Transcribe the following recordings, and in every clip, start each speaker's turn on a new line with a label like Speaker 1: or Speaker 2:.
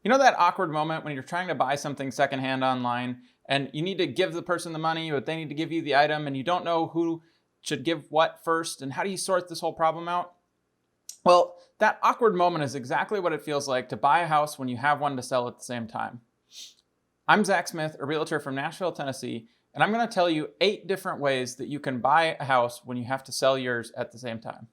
Speaker 1: You know that awkward moment when you're trying to buy something secondhand online and you need to give the person the money, but they need to give you the item and you don't know who should give what first, and how do you sort this whole problem out? Well, that awkward moment is exactly what it feels like to buy a house when you have one to sell at the same time. I'm Zach Smith, a realtor from Nashville, Tennessee, and I'm going to tell you 8 different ways that you can buy a house when you have to sell yours at the same time.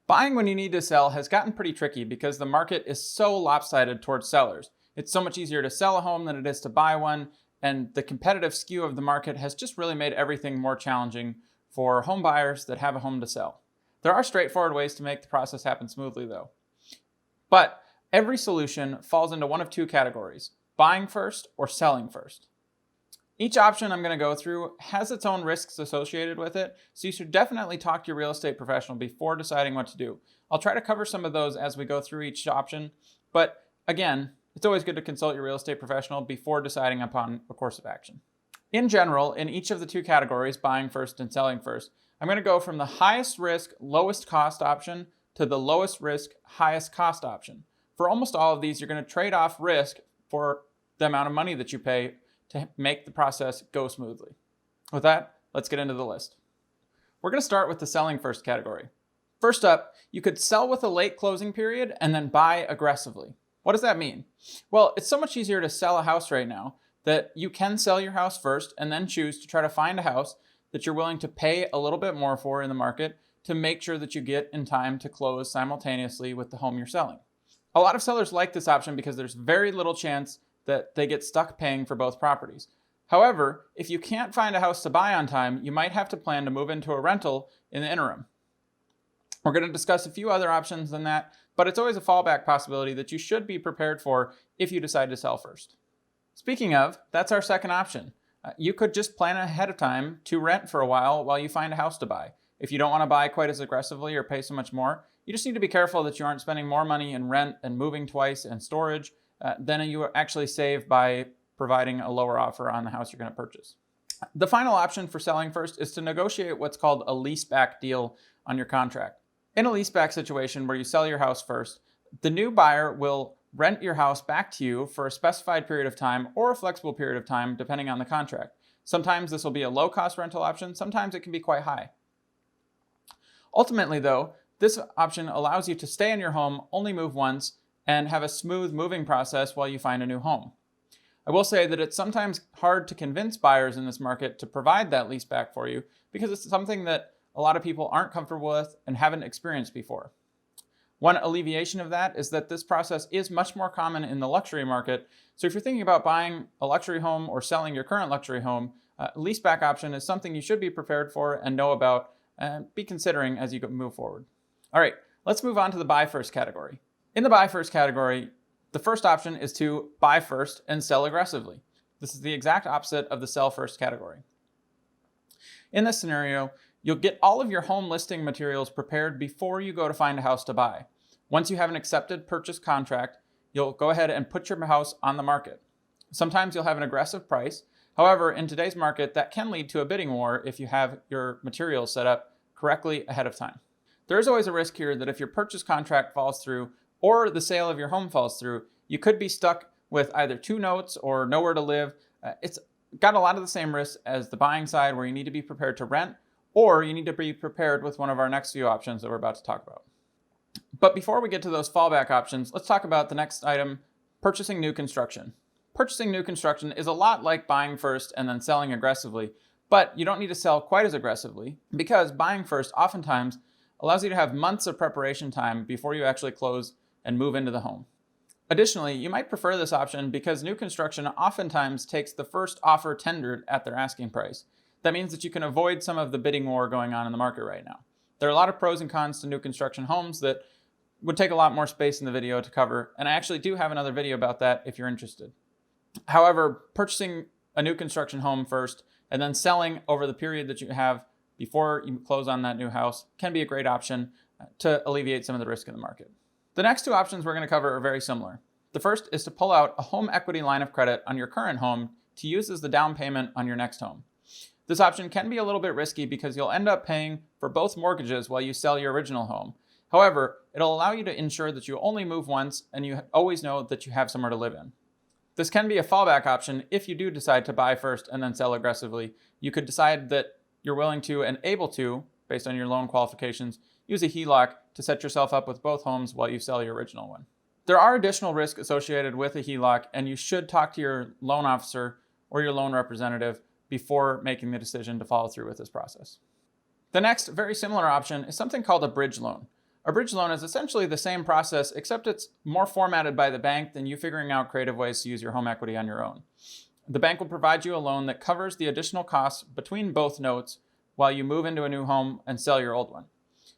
Speaker 1: Buying when you need to sell has gotten pretty tricky because the market is so lopsided towards sellers. It's so much easier to sell a home than it is to buy one, and the competitive skew of the market has just really made everything more challenging for home buyers that have a home to sell. There are straightforward ways to make the process happen smoothly though. But every solution falls into one of 2 categories: buying first or selling first. Each option I'm going to go through has its own risks associated with it, so you should definitely talk to your real estate professional before deciding what to do. I'll try to cover some of those as we go through each option, but again, it's always good to consult your real estate professional before deciding upon a course of action. In general, in each of the 2 categories, buying first and selling first, I'm going to go from the highest risk, lowest cost option to the lowest risk, highest cost option. For almost all of these, you're going to trade off risk for the amount of money that you pay to make the process go smoothly. With that, let's get into the list. We're going to start with the selling first category. First up, you could sell with a late closing period and then buy aggressively. What does that mean? Well, it's so much easier to sell a house right now that you can sell your house first and then choose to try to find a house that you're willing to pay a little bit more for in the market to make sure that you get in time to close simultaneously with the home you're selling. A lot of sellers like this option because there's very little chance that they get stuck paying for both properties. However, if you can't find a house to buy on time, you might have to plan to move into a rental in the interim. We're going to discuss a few other options than that, but it's always a fallback possibility that you should be prepared for if you decide to sell first. Speaking of, that's our second option. You could just plan ahead of time to rent for a while you find a house to buy. If you don't want to buy quite as aggressively or pay so much more, you just need to be careful that you aren't spending more money in rent and moving twice and storage than you actually save by providing a lower offer on the house you're going to purchase. The final option for selling first is to negotiate what's called a lease-back deal on your contract. In a lease-back situation where you sell your house first, the new buyer will rent your house back to you for a specified period of time or a flexible period of time depending on the contract. Sometimes this will be a low-cost rental option, sometimes it can be quite high. Ultimately though, this option allows you to stay in your home, only move once, and have a smooth moving process while you find a new home. I will say that it's sometimes hard to convince buyers in this market to provide that lease back for you because it's something that a lot of people aren't comfortable with and haven't experienced before. One alleviation of that is that this process is much more common in the luxury market. So if you're thinking about buying a luxury home or selling your current luxury home, a lease back option is something you should be prepared for and know about and be considering as you move forward. All right, let's move on to the buy first category. In the buy first category, the first option is to buy first and sell aggressively. This is the exact opposite of the sell first category. In this scenario, you'll get all of your home listing materials prepared before you go to find a house to buy. Once you have an accepted purchase contract, you'll go ahead and put your house on the market. Sometimes you'll have an aggressive price. However, in today's market, that can lead to a bidding war if you have your materials set up correctly ahead of time. There is always a risk here that if your purchase contract falls through or the sale of your home falls through, you could be stuck with either 2 notes or nowhere to live. It's got a lot of the same risks as the buying side where you need to be prepared to rent, or you need to be prepared with one of our next few options that we're about to talk about. But before we get to those fallback options, let's talk about the next item, purchasing new construction. Purchasing new construction is a lot like buying first and then selling aggressively, but you don't need to sell quite as aggressively because buying first oftentimes allows you to have months of preparation time before you actually close and move into the home. Additionally, you might prefer this option because new construction oftentimes takes the first offer tendered at their asking price. That means that you can avoid some of the bidding war going on in the market right now. There are a lot of pros and cons to new construction homes that would take a lot more space in the video to cover, and I actually do have another video about that if you're interested. However, purchasing a new construction home first and then selling over the period that you have before you close on that new house can be a great option to alleviate some of the risk in the market. The next 2 options we're going to cover are very similar. The first is to pull out a home equity line of credit on your current home to use as the down payment on your next home. This option can be a little bit risky because you'll end up paying for both mortgages while you sell your original home. However, it'll allow you to ensure that you only move once and you always know that you have somewhere to live in. This can be a fallback option if you do decide to buy first and then sell aggressively. You could decide that you're willing to and able to, based on your loan qualifications, use a HELOC to set yourself up with both homes while you sell your original one. There are additional risks associated with a HELOC, and you should talk to your loan officer or your loan representative before making the decision to follow through with this process. The next very similar option is something called a bridge loan. A bridge loan is essentially the same process, except it's more formatted by the bank than you figuring out creative ways to use your home equity on your own. The bank will provide you a loan that covers the additional costs between both notes while you move into a new home and sell your old one.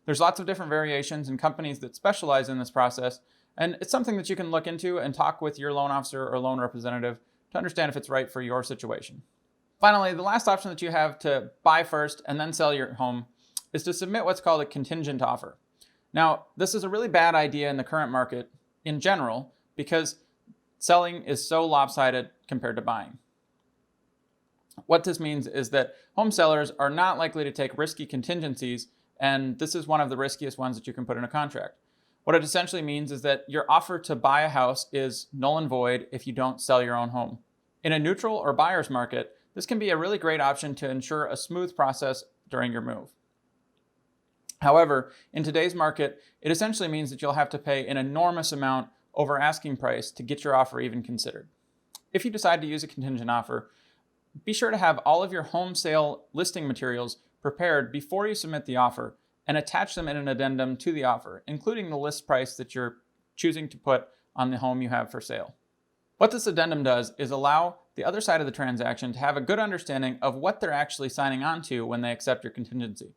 Speaker 1: There's lots of different variations and companies that specialize in this process, and it's something that you can look into and talk with your loan officer or loan representative to understand if it's right for your situation. Finally, the last option that you have to buy first and then sell your home is to submit what's called a contingent offer. Now, this is a really bad idea in the current market in general because selling is so lopsided compared to buying. What this means is that home sellers are not likely to take risky contingencies, and this is one of the riskiest ones that you can put in a contract. What it essentially means is that your offer to buy a house is null and void if you don't sell your own home. In a neutral or buyer's market, this can be a really great option to ensure a smooth process during your move. However, in today's market, it essentially means that you'll have to pay an enormous amount over asking price to get your offer even considered. If you decide to use a contingent offer, be sure to have all of your home sale listing materials prepared before you submit the offer and attach them in an addendum to the offer, including the list price that you're choosing to put on the home you have for sale. What this addendum does is allow the other side of the transaction to have a good understanding of what they're actually signing on to when they accept your contingency.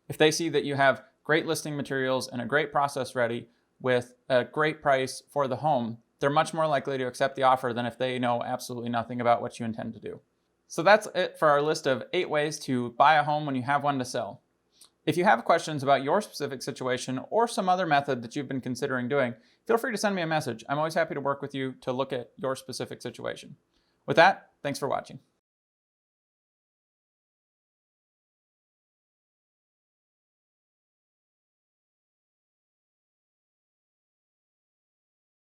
Speaker 1: If they see that you have great listing materials and a great process ready with a great price for the home, they're much more likely to accept the offer than if they know absolutely nothing about what you intend to do. So that's it for our list of 8 ways to buy a home when you have one to sell. If you have questions about your specific situation or some other method that you've been considering doing, feel free to send me a message. I'm always happy to work with you to look at your specific situation. With that, thanks for watching.